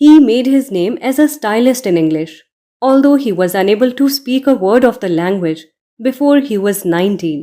He made his name as a stylist in English, although he was unable to speak a word of the language before he was 19.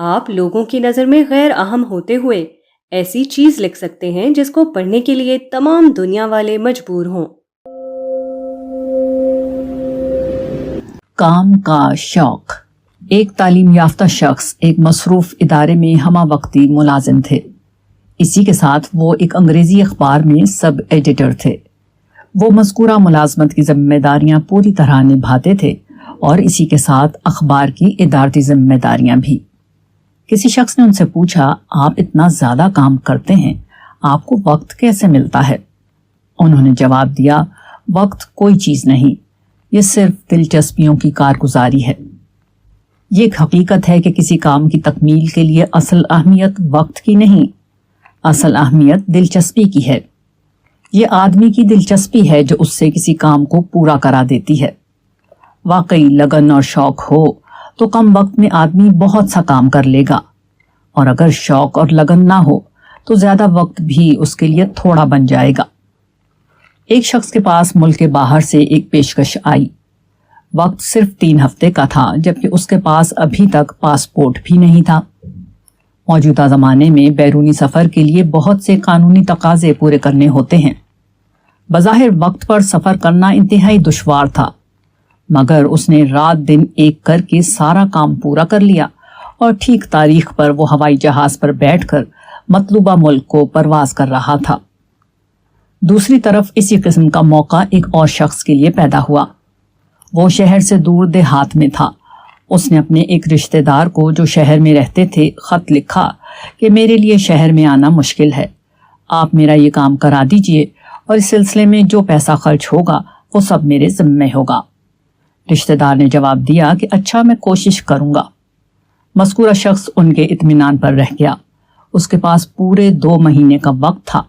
آپ لوگوں کی نظر میں غیر اہم ہوتے ہوئے ایسی چیز لکھ سکتے ہیں جس کو پڑھنے کے لیے تمام دنیا والے مجبور ہوں۔ کام کا شوق۔ ایک تعلیم یافتہ شخص ایک مصروف ادارے میں ہمہ وقتی ملازم تھے۔ اسی کے ساتھ وہ ایک انگریزی اخبار میں سب ایڈیٹر تھے۔ وہ مذکورہ ملازمت کی ذمہ داریاں پوری طرح نبھاتے تھے اور اسی کے ساتھ اخبار کی ادارتی ذمہ داریاں بھی۔ کسی شخص نے ان سے پوچھا، آپ اتنا زیادہ کام کرتے ہیں، آپ کو وقت کیسے ملتا ہے؟ انہوں نے جواب دیا، وقت کوئی چیز نہیں، یہ صرف دلچسپیوں کی کارگزاری ہے۔ یہ ایک حقیقت ہے کہ کسی کام کی تکمیل کے لیے اصل اہمیت وقت کی نہیں، اصل اہمیت دلچسپی کی ہے۔ یہ آدمی کی دلچسپی ہے جو اس سے کسی کام کو پورا کرا دیتی ہے۔ واقعی لگن اور شوق ہو تو کم وقت میں آدمی بہت سا کام کر لے گا، اور اگر شوق اور لگن نہ ہو تو زیادہ وقت بھی اس کے لیے تھوڑا بن جائے گا۔ ایک شخص کے پاس ملک کے باہر سے ایک پیشکش آئی۔ وقت صرف 3 ہفتے کا تھا، جبکہ اس کے پاس ابھی تک پاسپورٹ بھی نہیں تھا۔ موجودہ زمانے میں بیرونی سفر کے لیے بہت سے قانونی تقاضے پورے کرنے ہوتے ہیں۔ بظاہر وقت پر سفر کرنا انتہائی دشوار تھا، مگر اس نے رات دن ایک کر کے سارا کام پورا کر لیا اور ٹھیک تاریخ پر وہ ہوائی جہاز پر بیٹھ کر مطلوبہ ملک کو پرواز کر رہا تھا۔ دوسری طرف اسی قسم کا موقع ایک اور شخص کے لیے پیدا ہوا۔ وہ شہر سے دور دیہات میں تھا۔ اس نے اپنے ایک رشتہ دار کو جو شہر میں رہتے تھے خط لکھا کہ میرے لیے شہر میں آنا مشکل ہے، آپ میرا یہ کام کرا دیجئے اور اس سلسلے میں جو پیسہ خرچ ہوگا وہ سب میرے ذمے ہوگا۔ رشتہ دار نے جواب دیا کہ اچھا، میں کوشش کروں گا۔ مذکورہ شخص ان کے اطمینان پر رہ گیا۔ اس کے پاس پورے 2 مہینے کا وقت تھا،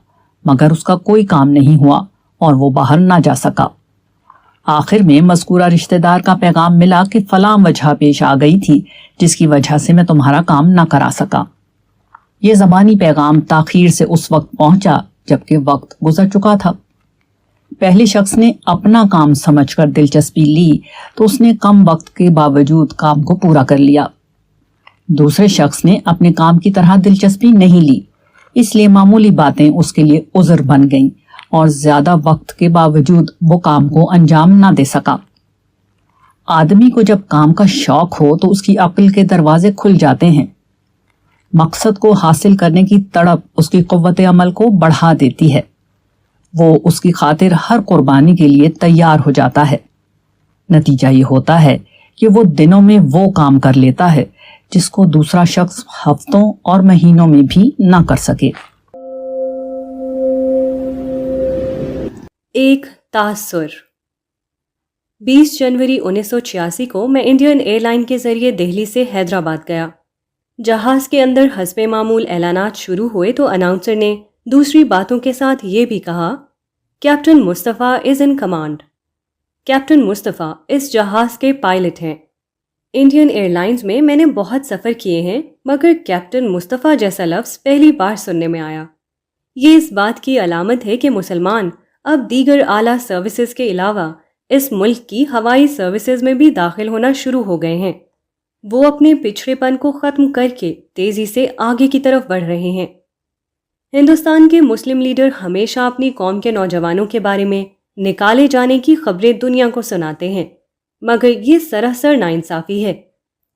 مگر اس کا کوئی کام نہیں ہوا اور وہ باہر نہ جا سکا۔ آخر میں مذکورہ رشتہ دار کا پیغام ملا کہ فلاں وجہ پیش آ گئی تھی جس کی وجہ سے میں تمہارا کام نہ کرا سکا۔ یہ زبانی پیغام تاخیر سے اس وقت پہنچا جبکہ وقت گزر چکا تھا۔ پہلے شخص نے اپنا کام سمجھ کر دلچسپی لی تو اس نے کم وقت کے باوجود کام کو پورا کر لیا۔ دوسرے شخص نے اپنے کام کی طرح دلچسپی نہیں لی، اس لیے معمولی باتیں اس کے لیے عذر بن گئیں اور زیادہ وقت کے باوجود وہ کام کو انجام نہ دے سکا۔ آدمی کو جب کام کا شوق ہو تو اس کی عقل کے دروازے کھل جاتے ہیں۔ مقصد کو حاصل کرنے کی تڑپ اس کی قوت عمل کو بڑھا دیتی ہے۔ وہ اس کی خاطر ہر قربانی کے لیے تیار ہو جاتا ہے۔ نتیجہ یہ ہوتا ہے کہ وہ دنوں میں وہ کام کر لیتا ہے جس کو دوسرا شخص ہفتوں اور مہینوں میں بھی نہ کر سکے۔ ایک تاثر۔ 20 جنوری 1986 کو میں انڈین ایئر لائن کے ذریعے دہلی سے حیدرآباد گیا۔ جہاز کے اندر حسب معمول اعلانات شروع ہوئے تو اناؤنسر نے دوسری باتوں کے ساتھ یہ بھی کہا، captain Mustafa is in command. Captain Mustafa اس جہاز کے پائلٹ ہیں۔ انڈین ایئر لائنز میں نے بہت سفر کیے ہیں، مگر کیپٹن مصطفیٰ جیسا لفظ پہلی بار سننے میں آیا۔ یہ اس بات کی علامت ہے کہ مسلمان اب دیگر اعلیٰ سروسز کے علاوہ اس ملک کی ہوائی سروسز میں بھی داخل ہونا شروع ہو گئے ہیں۔ وہ اپنے پچھڑے پن کو ختم کر کے تیزی سے آگے کی طرف بڑھ رہے ہیں۔ ہندوستان کے مسلم لیڈر ہمیشہ اپنی قوم کے نوجوانوں کے بارے میں نکالے جانے کی خبریں دنیا کو سناتے ہیں، مگر یہ سراسر ناانصافی ہے۔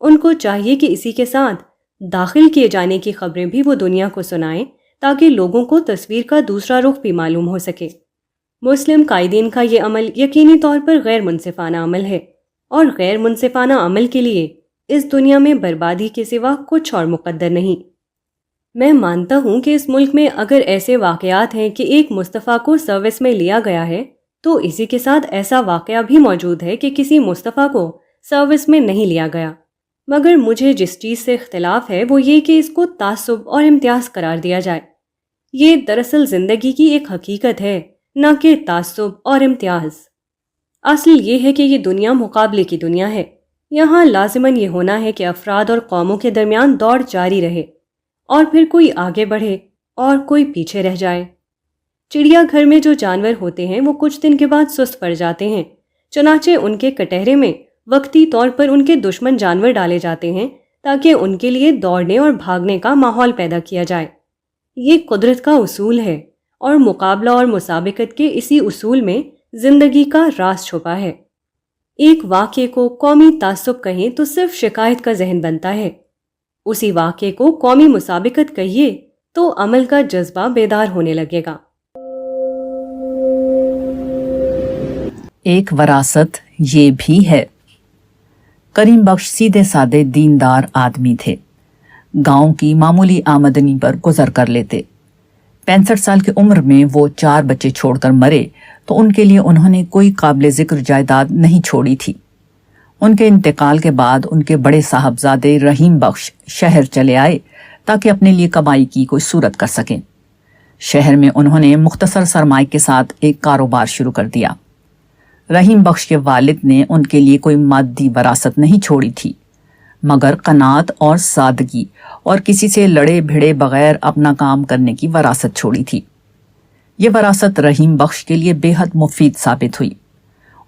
ان کو چاہیے کہ اسی کے ساتھ داخل کیے جانے کی خبریں بھی وہ دنیا کو سنائیں تاکہ لوگوں کو تصویر کا دوسرا رخ بھی معلوم ہو سکے۔ مسلم قائدین کا یہ عمل یقینی طور پر غیر منصفانہ عمل ہے، اور غیر منصفانہ عمل کے لیے اس دنیا میں بربادی کے سوا کچھ اور مقدر نہیں۔ میں مانتا ہوں کہ اس ملک میں اگر ایسے واقعات ہیں کہ ایک مصطفیٰ کو سروس میں لیا گیا ہے تو اسی کے ساتھ ایسا واقعہ بھی موجود ہے کہ کسی مصطفیٰ کو سروس میں نہیں لیا گیا، مگر مجھے جس چیز سے اختلاف ہے وہ یہ کہ اس کو تعصب اور امتیاز قرار دیا جائے۔ یہ دراصل زندگی کی ایک حقیقت ہے، نہ کہ تعصب اور امتیاز۔ اصل یہ ہے کہ یہ دنیا مقابلے کی دنیا ہے۔ یہاں لازماً یہ ہونا ہے کہ افراد اور قوموں کے درمیان دوڑ جاری رہے، اور پھر کوئی آگے بڑھے اور کوئی پیچھے رہ جائے۔ چڑیا گھر میں جو جانور ہوتے ہیں وہ کچھ دن کے بعد سست پڑ جاتے ہیں، چنانچہ ان کے کٹہرے میں وقتی طور پر ان کے دشمن جانور ڈالے جاتے ہیں تاکہ ان کے لیے دوڑنے اور بھاگنے کا ماحول پیدا کیا جائے۔ یہ قدرت کا اصول ہے اور مقابلہ اور مسابقت کے اسی اصول میں زندگی کا راز چھپا ہے۔ ایک واقعے کو قومی تعصب کہیں تو صرف شکایت کا ذہن بنتا ہے، اسی واقعے کو قومی مسابقت کہیے تو عمل کا جذبہ بیدار ہونے لگے گا۔ ایک وراثت یہ بھی ہے۔ کریم بخش سیدھے سادے دیندار آدمی تھے، گاؤں کی معمولی آمدنی پر گزر کر لیتے۔ 65 سال کی عمر میں وہ 4 بچے چھوڑ کر مرے تو ان کے لیے انہوں نے کوئی قابل ذکر جائیداد نہیں چھوڑی تھی۔ ان کے انتقال کے بعد ان کے بڑے صاحبزادے رحیم بخش شہر چلے آئے تاکہ اپنے لیے کمائی کی کوئی صورت کر سکیں۔ شہر میں انہوں نے مختصر سرمائے کے ساتھ ایک کاروبار شروع کر دیا۔ رحیم بخش کے والد نے ان کے لیے کوئی مادی وراثت نہیں چھوڑی تھی، مگر قناعت اور سادگی اور کسی سے لڑے بھڑے بغیر اپنا کام کرنے کی وراثت چھوڑی تھی۔ یہ وراثت رحیم بخش کے لیے بے حد مفید ثابت ہوئی۔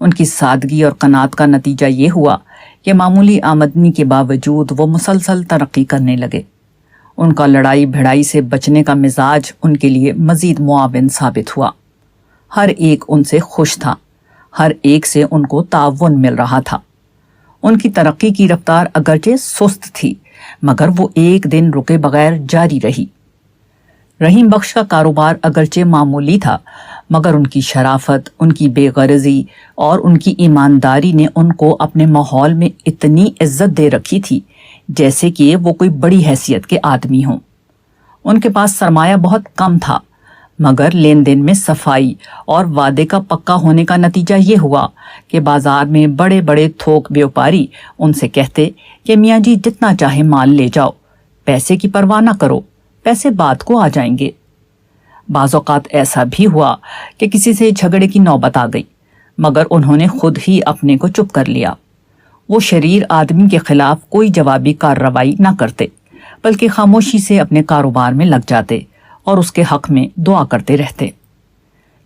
ان کی سادگی اور قناعت کا نتیجہ یہ ہوا کہ معمولی آمدنی کے باوجود وہ مسلسل ترقی کرنے لگے۔ ان کا لڑائی بھڑائی سے بچنے کا مزاج ان کے لیے مزید معاون ثابت ہوا۔ ہر ایک ان سے خوش تھا، ہر ایک سے ان کو تعاون مل رہا تھا۔ ان کی ترقی کی رفتار اگرچہ سست تھی، مگر وہ ایک دن رکے بغیر جاری رہی۔ رحیم بخش کا کاروبار اگرچہ معمولی تھا، مگر ان کی شرافت، ان کی بے غرضی اور ان کی ایمانداری نے ان کو اپنے ماحول میں اتنی عزت دے رکھی تھی جیسے کہ وہ کوئی بڑی حیثیت کے آدمی ہوں۔ ان کے پاس سرمایہ بہت کم تھا، مگر لین دین میں صفائی اور وعدے کا پکا ہونے کا نتیجہ یہ ہوا کہ بازار میں بڑے بڑے تھوک بیوپاری ان سے کہتے کہ میاں جی جتنا چاہے مال لے جاؤ، پیسے کی پرواہ نہ کرو، پیسے بعد کو آ جائیں گے۔ بعض اوقات ایسا بھی ہوا کہ کسی سے جھگڑے کی نوبت آ گئی، مگر انہوں نے خود ہی اپنے کو چپ کر لیا۔ وہ شریر آدمی کے خلاف کوئی جوابی کارروائی نہ کرتے، بلکہ خاموشی سے اپنے کاروبار میں لگ جاتے اور اس کے حق میں دعا کرتے رہتے۔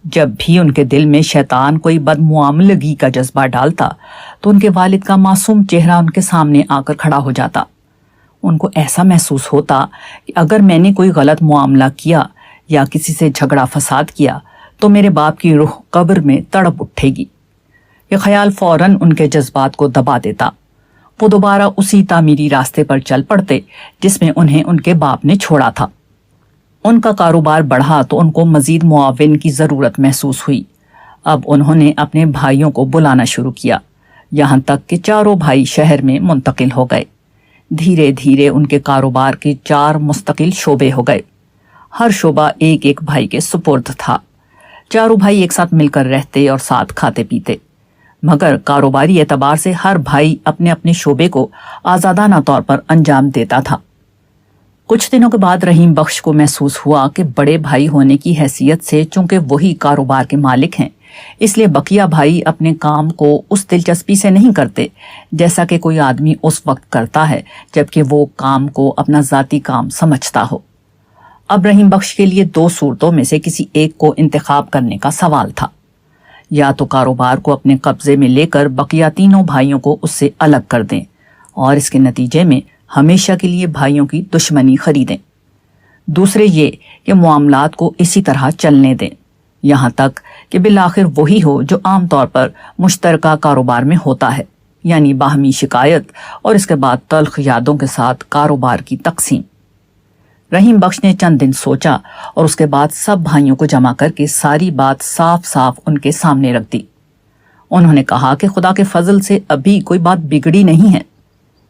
جب بھی ان کے دل میں شیطان کوئی بدمعاملگی کا جذبہ ڈالتا تو ان کے والد کا معصوم چہرہ ان کے سامنے آ کر کھڑا ہو جاتا۔ ان کو ایسا محسوس ہوتا کہ اگر میں نے کوئی غلط معاملہ کیا یا کسی سے جھگڑا فساد کیا تو میرے باپ کی روح قبر میں تڑپ اٹھے گی۔ یہ خیال فوراً ان کے جذبات کو دبا دیتا۔ وہ دوبارہ اسی تعمیری راستے پر چل پڑتے جس میں انہیں ان کے باپ نے چھوڑا تھا۔ ان کا کاروبار بڑھا تو ان کو مزید معاون کی ضرورت محسوس ہوئی۔ اب انہوں نے اپنے بھائیوں کو بلانا شروع کیا، یہاں تک کہ چاروں بھائی شہر میں منتقل ہو گئے۔ دھیرے دھیرے ان کے کاروبار کے 4 مستقل شعبے ہو گئے۔ ہر شعبہ ایک ایک بھائی کے سپرد تھا۔ چاروں بھائی ایک ساتھ مل کر رہتے اور ساتھ کھاتے پیتے، مگر کاروباری اعتبار سے ہر بھائی اپنے اپنے شعبے کو آزادانہ طور پر انجام دیتا تھا۔ کچھ دنوں کے بعد رحیم بخش کو محسوس ہوا کہ بڑے بھائی ہونے کی حیثیت سے چونکہ وہی کاروبار کے مالک ہیں، اس لیے بقیہ بھائی اپنے کام کو اس دلچسپی سے نہیں کرتے جیسا کہ کوئی آدمی اس وقت کرتا ہے جبکہ وہ کام کو اپنا ذاتی کام سمجھتا ہو۔ اب رحیم بخش کے لیے 2 صورتوں میں سے کسی ایک کو انتخاب کرنے کا سوال تھا، یا تو کاروبار کو اپنے قبضے میں لے کر بقیہ تینوں بھائیوں کو اس سے الگ کر دیں اور اس کے نتیجے میں ہمیشہ کے لیے بھائیوں کی دشمنی خریدیں، دوسرے یہ کہ معاملات کو اسی طرح چلنے دیں یہاں تک کہ بالآخر وہی ہو جو عام طور پر مشترکہ کاروبار میں ہوتا ہے، یعنی باہمی شکایت اور اس کے بعد تلخ یادوں کے ساتھ کاروبار کی تقسیم۔ رحیم بخش نے چند دن سوچا اور اس کے بعد سب بھائیوں کو جمع کر کے ساری بات صاف صاف ان کے سامنے رکھ دی۔ انہوں نے کہا کہ خدا کے فضل سے ابھی کوئی بات بگڑی نہیں ہے۔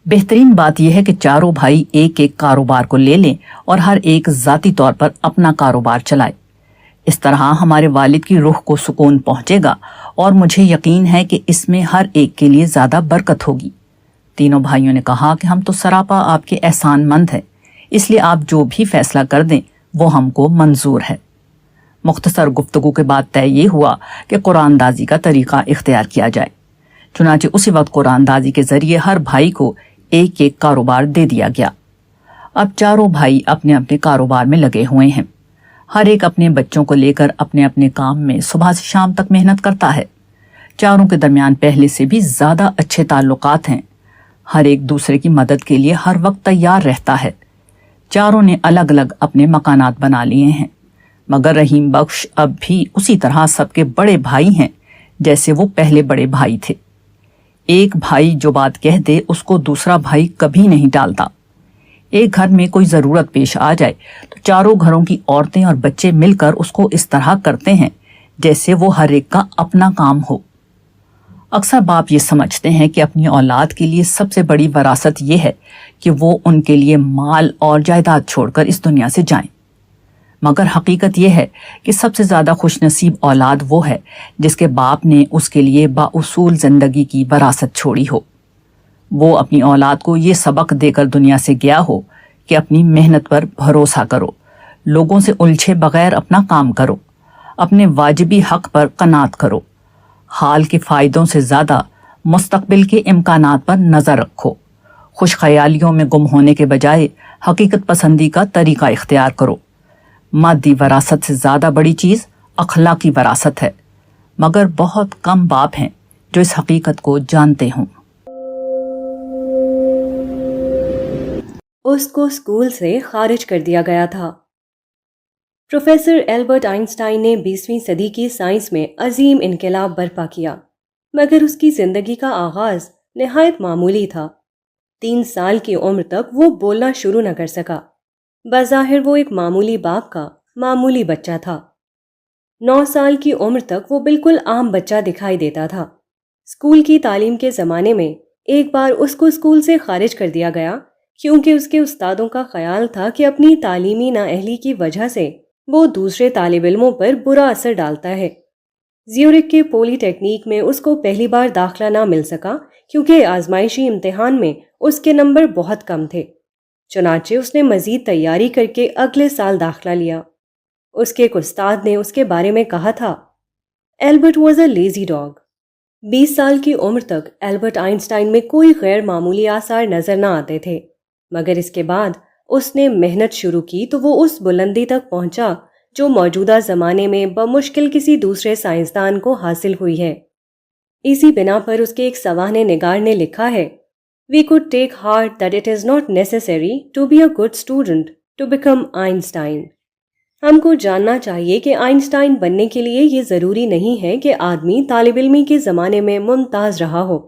بہترین بات یہ ہے کہ چاروں بھائی ایک ایک کاروبار کو لے لیں اور ہر ایک ذاتی طور پر اپنا کاروبار چلائے۔ اس طرح ہمارے والد کی روح کو سکون پہنچے گا اور مجھے یقین ہے کہ اس میں ہر ایک کے لیے زیادہ برکت ہوگی۔ تینوں بھائیوں نے کہا کہ ہم تو سراپا آپ کے احسان مند ہیں، اس لیے آپ جو بھی فیصلہ کر دیں وہ ہم کو منظور ہے۔ مختصر گفتگو کے بعد طے یہ ہوا کہ قرآن دازی کا طریقہ اختیار کیا جائے۔ چنانچہ اسی وقت قرآن دازی کے ذریعے ہر بھائی کو ایک ایک کاروبار دے دیا گیا۔ اب چاروں بھائی اپنے اپنے کاروبار میں لگے ہوئے ہیں۔ ہر ایک اپنے بچوں کو لے کر اپنے اپنے کام میں صبح سے شام تک محنت کرتا ہے۔ چاروں کے درمیان پہلے سے بھی زیادہ اچھے تعلقات ہیں۔ ہر ایک دوسرے کی مدد کے لیے ہر وقت تیار رہتا ہے۔ چاروں نے الگ الگ اپنے مکانات بنا لیے ہیں، مگر رحیم بخش اب بھی اسی طرح سب کے بڑے بھائی ہیں جیسے وہ پہلے بڑے بھائی تھے۔ ایک بھائی جو بات کہہ دے اس کو دوسرا بھائی کبھی نہیں ٹالتا۔ ایک گھر میں کوئی ضرورت پیش آ جائے تو چاروں گھروں کی عورتیں اور بچے مل کر اس کو اس طرح کرتے ہیں جیسے وہ ہر ایک کا اپنا کام ہو۔ اکثر باپ یہ سمجھتے ہیں کہ اپنی اولاد کے لیے سب سے بڑی وراثت یہ ہے کہ وہ ان کے لیے مال اور جائیداد چھوڑ کر اس دنیا سے جائیں، مگر حقیقت یہ ہے کہ سب سے زیادہ خوش نصیب اولاد وہ ہے جس کے باپ نے اس کے لیے بااصول زندگی کی وراثت چھوڑی ہو۔ وہ اپنی اولاد کو یہ سبق دے کر دنیا سے گیا ہو کہ اپنی محنت پر بھروسہ کرو، لوگوں سے الجھے بغیر اپنا کام کرو، اپنے واجبی حق پر قناعت کرو، حال کے فائدوں سے زیادہ مستقبل کے امکانات پر نظر رکھو، خوش خیالیوں میں گم ہونے کے بجائے حقیقت پسندی کا طریقہ اختیار کرو۔ مادی وراثت سے زیادہ بڑی چیز اخلاقی وراثت ہے، مگر بہت کم باپ ہیں جو اس حقیقت کو جانتے ہوں۔ اس کو اسکول سے خارج کر دیا گیا تھا۔ پروفیسر ایلبرٹ آئنسٹائن نے 20ویں صدی کی سائنس میں عظیم انقلاب برپا کیا، مگر اس کی زندگی کا آغاز نہایت معمولی تھا۔ 3 سال کی عمر تک وہ بولنا شروع نہ کر سکا۔ بظاہر وہ ایک معمولی باپ کا معمولی بچہ تھا۔ 9 سال کی عمر تک وہ بالکل عام بچہ دکھائی دیتا تھا۔ اسکول کی تعلیم کے زمانے میں ایک بار اس کو اسکول سے خارج کر دیا گیا کیونکہ اس کے استادوں کا خیال تھا کہ اپنی تعلیمی نااہلی کی وجہ سے وہ دوسرے طالب علموں پر برا اثر ڈالتا ہے۔ زیورخ کے پولی ٹیکنیک میں اس کو پہلی بار داخلہ نہ مل سکا کیونکہ آزمائشی امتحان میں اس کے نمبر بہت کم تھے۔ چنانچہ اس نے مزید تیاری کر کے اگلے سال داخلہ لیا۔ اس کے ایک استاد نے اس کے بارے میں کہا تھا، Albert was a lazy dog. 20 سال کی عمر تک ایلبرٹ آئنسٹائن میں کوئی غیر معمولی آثار نظر نہ آتے تھے، مگر اس کے بعد اس نے محنت شروع کی تو وہ اس بلندی تک پہنچا جو موجودہ زمانے میں بمشکل کسی دوسرے سائنسدان کو حاصل ہوئی ہے۔ اسی بنا پر اس کے ایک سوانح نگار نے لکھا ہے، We could take heart that it is not necessary to be a good student to become Einstein۔ ہم کو جاننا چاہیے کہ آئنسٹائن بننے کے لیے یہ ضروری نہیں ہے کہ آدمی طالب علمی کے زمانے میں ممتاز رہا ہو۔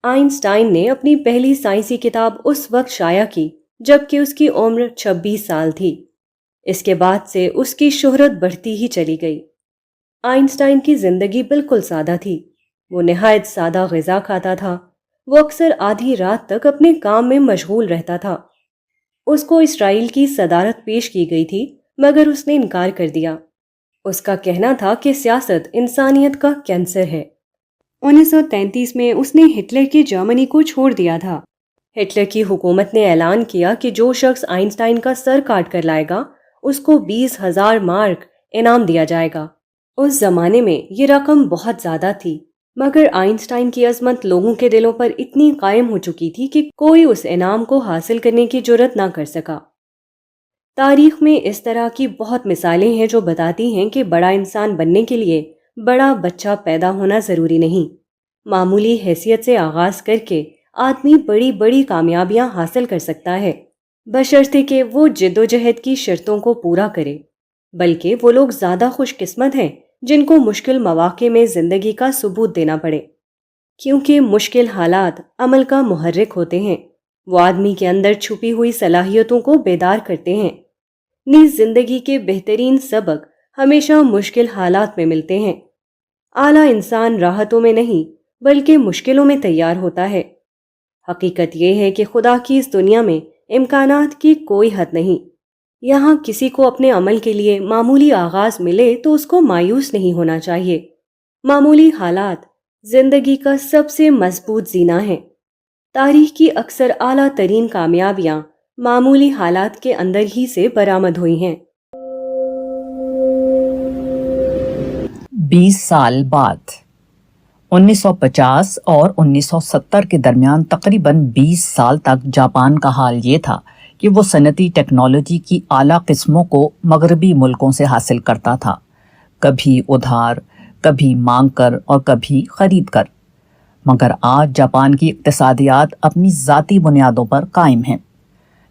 آئنسٹائن نے اپنی پہلی سائنسی کتاب اس وقت شائع کی جبکہ اس کی عمر 26 سال تھی۔ اس کے بعد سے اس کی شہرت بڑھتی ہی چلی گئی۔ آئنسٹائن کی زندگی بالکل سادہ تھی۔ وہ نہایت سادہ غذا کھاتا تھا۔ وہ اکثر آدھی رات تک اپنے کام میں مشغول رہتا تھا۔ اس کو اسرائیل کی صدارت پیش کی گئی تھی مگر اس نے انکار کر دیا۔ اس کا کہنا تھا کہ سیاست انسانیت کا کینسر ہے۔ 1933 میں اس نے ہٹلر کی جرمنی کو چھوڑ دیا تھا۔ ہٹلر کی حکومت نے اعلان کیا کہ جو شخص آئنسٹائن کا سر کاٹ کر لائے گا اس کو 20,000 مارک انعام دیا جائے گا۔ اس زمانے میں یہ رقم بہت زیادہ تھی، مگر آئنسٹائن کی عظمت لوگوں کے دلوں پر اتنی قائم ہو چکی تھی کہ کوئی اس انعام کو حاصل کرنے کی جرات نہ کر سکا۔ تاریخ میں اس طرح کی بہت مثالیں ہیں جو بتاتی ہیں کہ بڑا انسان بننے کے لیے بڑا بچہ پیدا ہونا ضروری نہیں۔ معمولی حیثیت سے آغاز کر کے آدمی بڑی بڑی کامیابیاں حاصل کر سکتا ہے، بشرطے کہ وہ جد و جہد کی شرطوں کو پورا کرے۔ بلکہ وہ لوگ زیادہ خوش قسمت ہیں جن کو مشکل مواقع میں زندگی کا ثبوت دینا پڑے، کیونکہ مشکل حالات عمل کا محرک ہوتے ہیں۔ وہ آدمی کے اندر چھپی ہوئی صلاحیتوں کو بیدار کرتے ہیں۔ نیز زندگی کے بہترین سبق ہمیشہ مشکل حالات میں ملتے ہیں۔ اعلیٰ انسان راحتوں میں نہیں بلکہ مشکلوں میں تیار ہوتا ہے۔ حقیقت یہ ہے کہ خدا کی اس دنیا میں امکانات کی کوئی حد نہیں۔ یہاں کسی کو اپنے عمل کے لیے معمولی آغاز ملے تو اس کو مایوس نہیں ہونا چاہیے۔ معمولی حالات زندگی کا سب سے مضبوط زینہ ہیں۔ تاریخ کی اکثر اعلیٰ ترین کامیابیاں معمولی حالات کے اندر ہی سے برآمد ہوئی ہیں۔ 20 سال بعد 1950 اور 1970 کے درمیان تقریباً 20 سال تک جاپان کا حال یہ تھا کہ وہ صنعتی ٹیکنالوجی کی اعلیٰ قسموں کو مغربی ملکوں سے حاصل کرتا تھا، کبھی ادھار، کبھی مانگ کر اور کبھی خرید کر۔ مگر آج جاپان کی اقتصادیات اپنی ذاتی بنیادوں پر قائم ہیں۔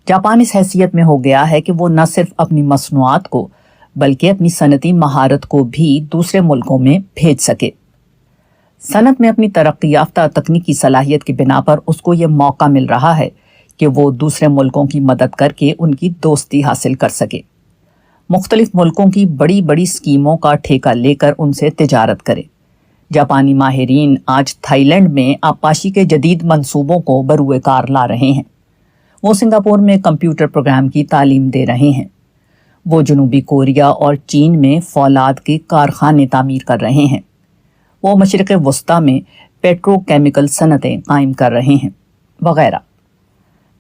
جاپان اس حیثیت میں ہو گیا ہے کہ وہ نہ صرف اپنی مصنوعات کو بلکہ اپنی صنعتی مہارت کو بھی دوسرے ملکوں میں بھیج سکے۔ صنعت میں اپنی ترقی یافتہ تکنیکی صلاحیت کی بنا پر اس کو یہ موقع مل رہا ہے کہ وہ دوسرے ملکوں کی مدد کر کے ان کی دوستی حاصل کر سکے، مختلف ملکوں کی بڑی بڑی اسکیموں کا ٹھیکہ لے کر ان سے تجارت کرے۔ جاپانی ماہرین آج تھائی لینڈ میں آبپاشی کے جدید منصوبوں کو بروئے کار لا رہے ہیں۔ وہ سنگاپور میں کمپیوٹر پروگرام کی تعلیم دے رہے ہیں۔ وہ جنوبی کوریا اور چین میں فولاد کے کارخانے تعمیر کر رہے ہیں۔ وہ مشرق وسطیٰ میں پیٹرو کیمیکل صنعتیں قائم کر رہے ہیں، وغیرہ۔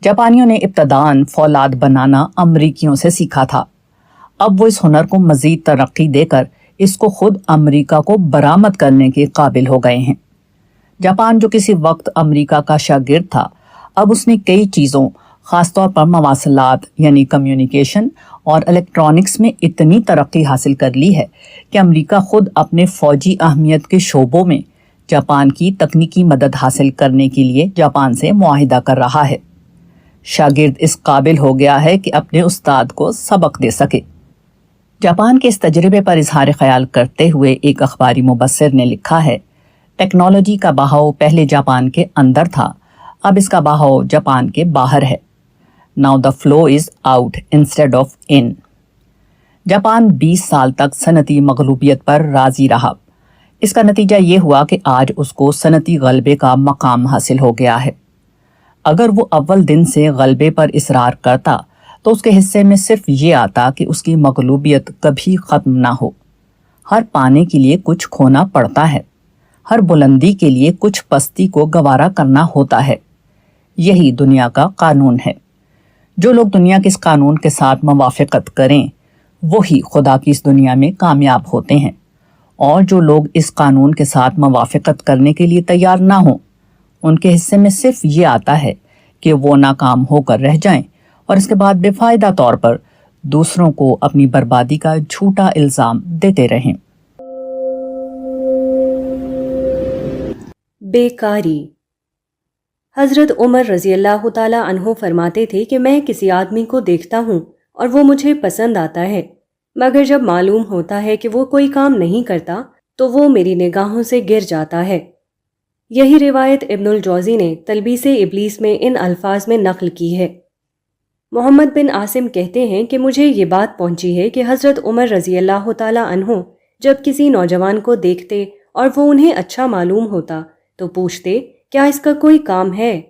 جاپانیوں نے ابتداً فولاد بنانا امریکیوں سے سیکھا تھا۔ اب وہ اس ہنر کو مزید ترقی دے کر اس کو خود امریکہ کو برآمد کرنے کے قابل ہو گئے ہیں۔ جاپان جو کسی وقت امریکہ کا شاگرد تھا، اب اس نے کئی چیزوں، خاص طور پر مواصلات یعنی کمیونیکیشن اور الیکٹرانکس میں اتنی ترقی حاصل کر لی ہے کہ امریکہ خود اپنے فوجی اہمیت کے شعبوں میں جاپان کی تکنیکی مدد حاصل کرنے کے لیے جاپان سے معاہدہ کر رہا ہے۔ شاگرد اس قابل ہو گیا ہے کہ اپنے استاد کو سبق دے سکے۔ جاپان کے اس تجربے پر اظہار خیال کرتے ہوئے ایک اخباری مبصر نے لکھا ہے، ٹیکنالوجی کا بہاؤ پہلے جاپان کے اندر تھا، اب اس کا بہاؤ جاپان کے باہر ہے۔ Now the flow is out instead of in۔ Japan 20 سال تک صنعتی مغلوبیت پر راضی رہا۔ اس کا نتیجہ یہ ہوا کہ آج اس کو صنعتی غلبے کا مقام حاصل ہو گیا ہے۔ اگر وہ اول دن سے غلبے پر اصرار کرتا تو اس کے حصے میں صرف یہ آتا کہ اس کی مغلوبیت کبھی ختم نہ ہو۔ ہر پانے کے لیے کچھ کھونا پڑتا ہے، ہر بلندی کے لیے کچھ پستی کو گوارا کرنا ہوتا ہے۔ یہی دنیا کا قانون ہے۔ جو لوگ دنیا کے اس قانون کے ساتھ موافقت کریں وہی خدا کی اس دنیا میں کامیاب ہوتے ہیں، اور جو لوگ اس قانون کے ساتھ موافقت کرنے کے لیے تیار نہ ہوں ان کے حصے میں صرف یہ آتا ہے کہ وہ ناکام ہو کر رہ جائیں اور اس کے بعد بے فائدہ طور پر دوسروں کو اپنی بربادی کا جھوٹا الزام دیتے رہیں۔ بیکاری۔ حضرت عمر رضی اللہ تعالی عنہ فرماتے تھے کہ میں کسی آدمی کو دیکھتا ہوں اور وہ مجھے پسند آتا ہے، مگر جب معلوم ہوتا ہے کہ وہ کوئی کام نہیں کرتا تو وہ میری نگاہوں سے گر جاتا ہے۔ یہی روایت ابن الجوزی نے تلبیس ابلیس میں ان الفاظ میں نقل کی ہے۔ محمد بن عاصم کہتے ہیں کہ مجھے یہ بات پہنچی ہے کہ حضرت عمر رضی اللہ تعالی عنہ جب کسی نوجوان کو دیکھتے اور وہ انہیں اچھا معلوم ہوتا تو پوچھتے کیا اس کا کوئی کام ہے؟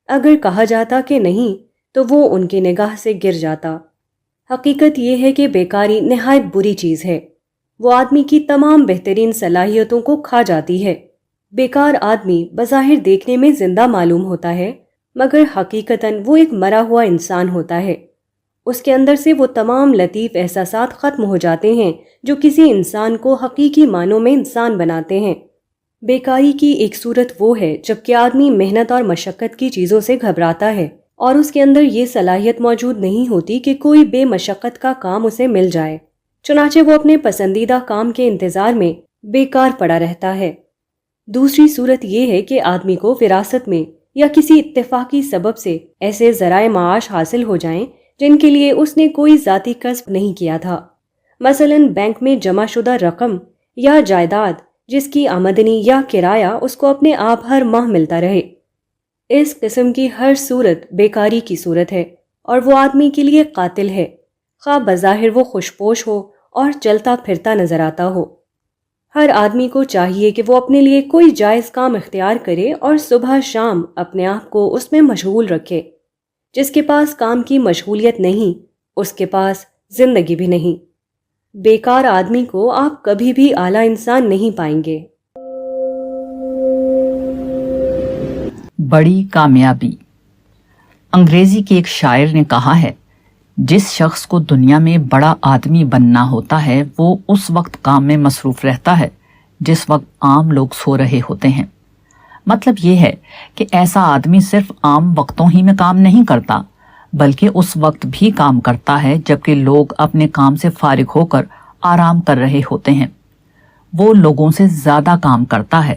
اگر کہا جاتا کہ نہیں تو وہ ان کی نگاہ سے گر جاتا۔ حقیقت یہ ہے کہ بیکاری نہایت بری چیز ہے، وہ آدمی کی تمام بہترین صلاحیتوں کو کھا جاتی ہے۔ بیکار آدمی بظاہر دیکھنے میں زندہ معلوم ہوتا ہے، مگر حقیقتاً وہ ایک مرا ہوا انسان ہوتا ہے۔ اس کے اندر سے وہ تمام لطیف احساسات ختم ہو جاتے ہیں جو کسی انسان کو حقیقی معنوں میں انسان بناتے ہیں۔ بیکاری کی ایک صورت وہ ہے جب کہ آدمی محنت اور مشقت کی چیزوں سے گھبراتا ہے اور اس کے اندر یہ صلاحیت موجود نہیں ہوتی کہ کوئی بے مشقت کا کام اسے مل جائے، چنانچہ وہ اپنے پسندیدہ کام کے انتظار میں بیکار پڑا رہتا ہے۔ دوسری صورت یہ ہے کہ آدمی کو وراثت میں یا کسی اتفاقی سبب سے ایسے ذرائع معاش حاصل ہو جائیں جن کے لیے اس نے کوئی ذاتی کسب نہیں کیا تھا، مثلاً بینک میں جمع شدہ رقم یا جائیداد جس کی آمدنی یا کرایہ اس کو اپنے آپ ہر ماہ ملتا رہے۔ اس قسم کی ہر صورت بیکاری کی صورت ہے اور وہ آدمی کے لیے قاتل ہے، خواہ بظاہر وہ خوش پوش ہو اور چلتا پھرتا نظر آتا ہو۔ ہر آدمی کو چاہیے کہ وہ اپنے لیے کوئی جائز کام اختیار کرے اور صبح شام اپنے آپ کو اس میں مشغول رکھے۔ جس کے پاس کام کی مشغولیت نہیں اس کے پاس زندگی بھی نہیں۔ بیکار آدمی کو آپ کبھی بھی اعلیٰ انسان نہیں پائیں گے۔ بڑی کامیابی۔ انگریزی کے ایک شاعر نے کہا ہے، جس شخص کو دنیا میں بڑا آدمی بننا ہوتا ہے وہ اس وقت کام میں مصروف رہتا ہے جس وقت عام لوگ سو رہے ہوتے ہیں۔ مطلب یہ ہے کہ ایسا آدمی صرف عام وقتوں ہی میں کام نہیں کرتا بلکہ اس وقت بھی کام کرتا ہے جبکہ لوگ اپنے کام سے فارغ ہو کر آرام کر رہے ہوتے ہیں۔ وہ لوگوں سے زیادہ کام کرتا ہے،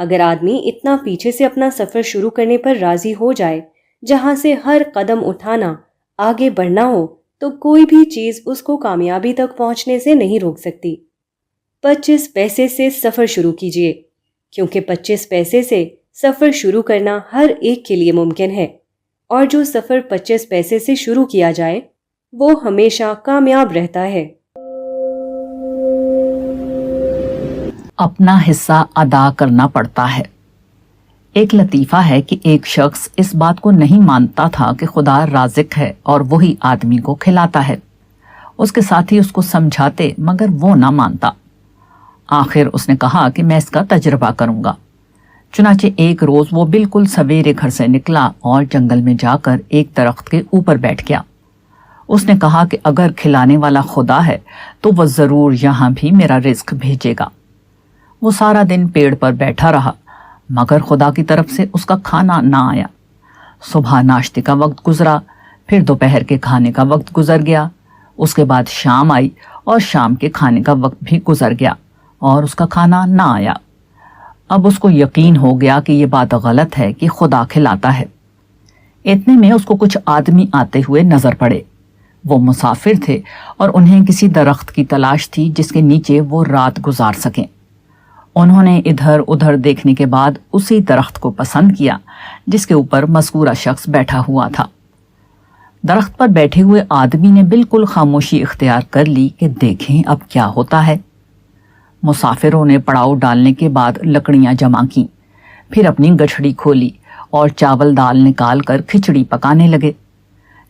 اگر آدمی اتنا پیچھے سے اپنا سفر شروع کرنے پر راضی ہو جائے جہاں سے ہر قدم اٹھانا آگے بڑھنا ہو تو کوئی بھی چیز اس کو کامیابی تک پہنچنے سے نہیں روک سکتی۔ 25 پیسے سے سفر شروع کیجیے، کیونکہ 25 پیسے سے سفر شروع کرنا ہر ایک کے لیے ممکن ہے، اور جو سفر 25 پیسے سے شروع کیا جائے وہ ہمیشہ کامیاب رہتا ہے۔ اپنا حصہ ادا کرنا پڑتا ہے۔ ایک لطیفہ ہے کہ ایک شخص اس بات کو نہیں مانتا تھا کہ خدا رازق ہے اور وہی آدمی کو کھلاتا ہے۔ اس کے ساتھی اس کو سمجھاتے مگر وہ نہ مانتا۔ آخر اس نے کہا کہ میں اس کا تجربہ کروں گا۔ چنانچہ ایک روز وہ بالکل سویرے گھر سے نکلا اور جنگل میں جا کر ایک درخت کے اوپر بیٹھ گیا۔ اس نے کہا کہ اگر کھلانے والا خدا ہے تو وہ ضرور یہاں بھی میرا رزق بھیجے گا۔ وہ سارا دن پیڑ پر بیٹھا رہا مگر خدا کی طرف سے اس کا کھانا نہ آیا۔ صبح ناشتے کا وقت گزرا، پھر دوپہر کے کھانے کا وقت گزر گیا، اس کے بعد شام آئی اور شام کے کھانے کا وقت بھی گزر گیا اور اس کا کھانا نہ آیا۔ اب اس کو یقین ہو گیا کہ یہ بات غلط ہے کہ خدا کھلاتا ہے۔ اتنے میں اس کو کچھ آدمی آتے ہوئے نظر پڑے۔ وہ مسافر تھے اور انہیں کسی درخت کی تلاش تھی جس کے نیچے وہ رات گزار سکیں۔ انہوں نے ادھر ادھر دیکھنے کے بعد اسی درخت کو پسند کیا جس کے اوپر مذکورہ شخص بیٹھا ہوا تھا۔ درخت پر بیٹھے ہوئے آدمی نے بالکل خاموشی اختیار کر لی کہ دیکھیں اب کیا ہوتا ہے۔ مسافروں نے پڑاؤ ڈالنے کے بعد لکڑیاں جمع کیں، پھر اپنی گٹھڑی کھولی اور چاول دال نکال کر کھچڑی پکانے لگے۔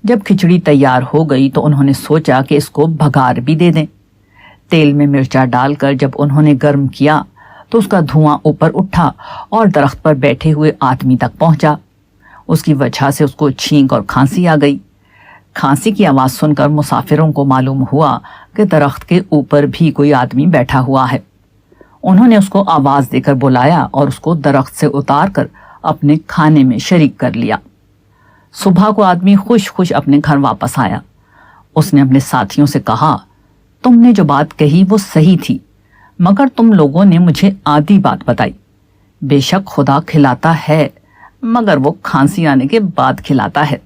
جب کھچڑی تیار ہو گئی تو انہوں نے سوچا کہ اس کو بھگار بھی دے دیں۔ تیل میں مرچا ڈال کر جب انہوں نے گرم کیا تو اس کا دھواں اوپر اٹھا اور درخت پر بیٹھے ہوئے آدمی تک پہنچا۔ اس کی وجہ سے اس کو چھینک اور کھانسی آ گئی۔ کھانسی کی آواز سن کر مسافروں کو معلوم ہوا کہ درخت کے اوپر بھی کوئی آدمی بیٹھا ہوا ہے۔ انہوں نے اس کو آواز دے کر بلایا اور اس کو درخت سے اتار کر اپنے کھانے میں شریک کر لیا۔ صبح کو آدمی خوش خوش اپنے گھر واپس آیا۔ اس نے اپنے ساتھیوں سے کہا، تم نے جو بات کہی وہ صحیح تھی، مگر تم لوگوں نے مجھے آدھی بات بتائی۔ بے شک خدا کھلاتا ہے مگر وہ کھانسی آنے کے بعد کھلاتا ہے۔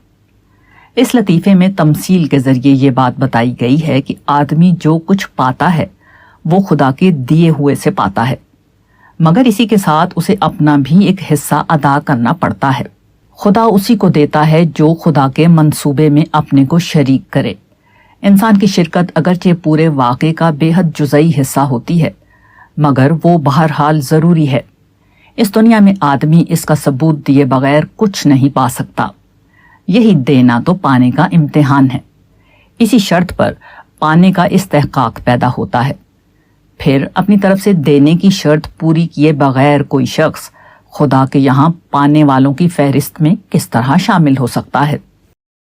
اس لطیفے میں تمثیل کے ذریعے یہ بات بتائی گئی ہے کہ آدمی جو کچھ پاتا ہے وہ خدا کے دیے ہوئے سے پاتا ہے، مگر اسی کے ساتھ اسے اپنا بھی ایک حصہ ادا کرنا پڑتا ہے۔ خدا اسی کو دیتا ہے جو خدا کے منصوبے میں اپنے کو شریک کرے۔ انسان کی شرکت اگرچہ پورے واقعے کا بے حد جزئی حصہ ہوتی ہے مگر وہ بہرحال ضروری ہے۔ اس دنیا میں آدمی اس کا ثبوت دیے بغیر کچھ نہیں پا سکتا۔ یہی دینا تو پانے کا امتحان ہے۔ اسی شرط پر پانے کا استحقاق پیدا ہوتا ہے۔ پھر اپنی طرف سے دینے کی شرط پوری کیے بغیر کوئی شخص خدا کے یہاں پانے والوں کی فہرست میں کس طرح شامل ہو سکتا ہے؟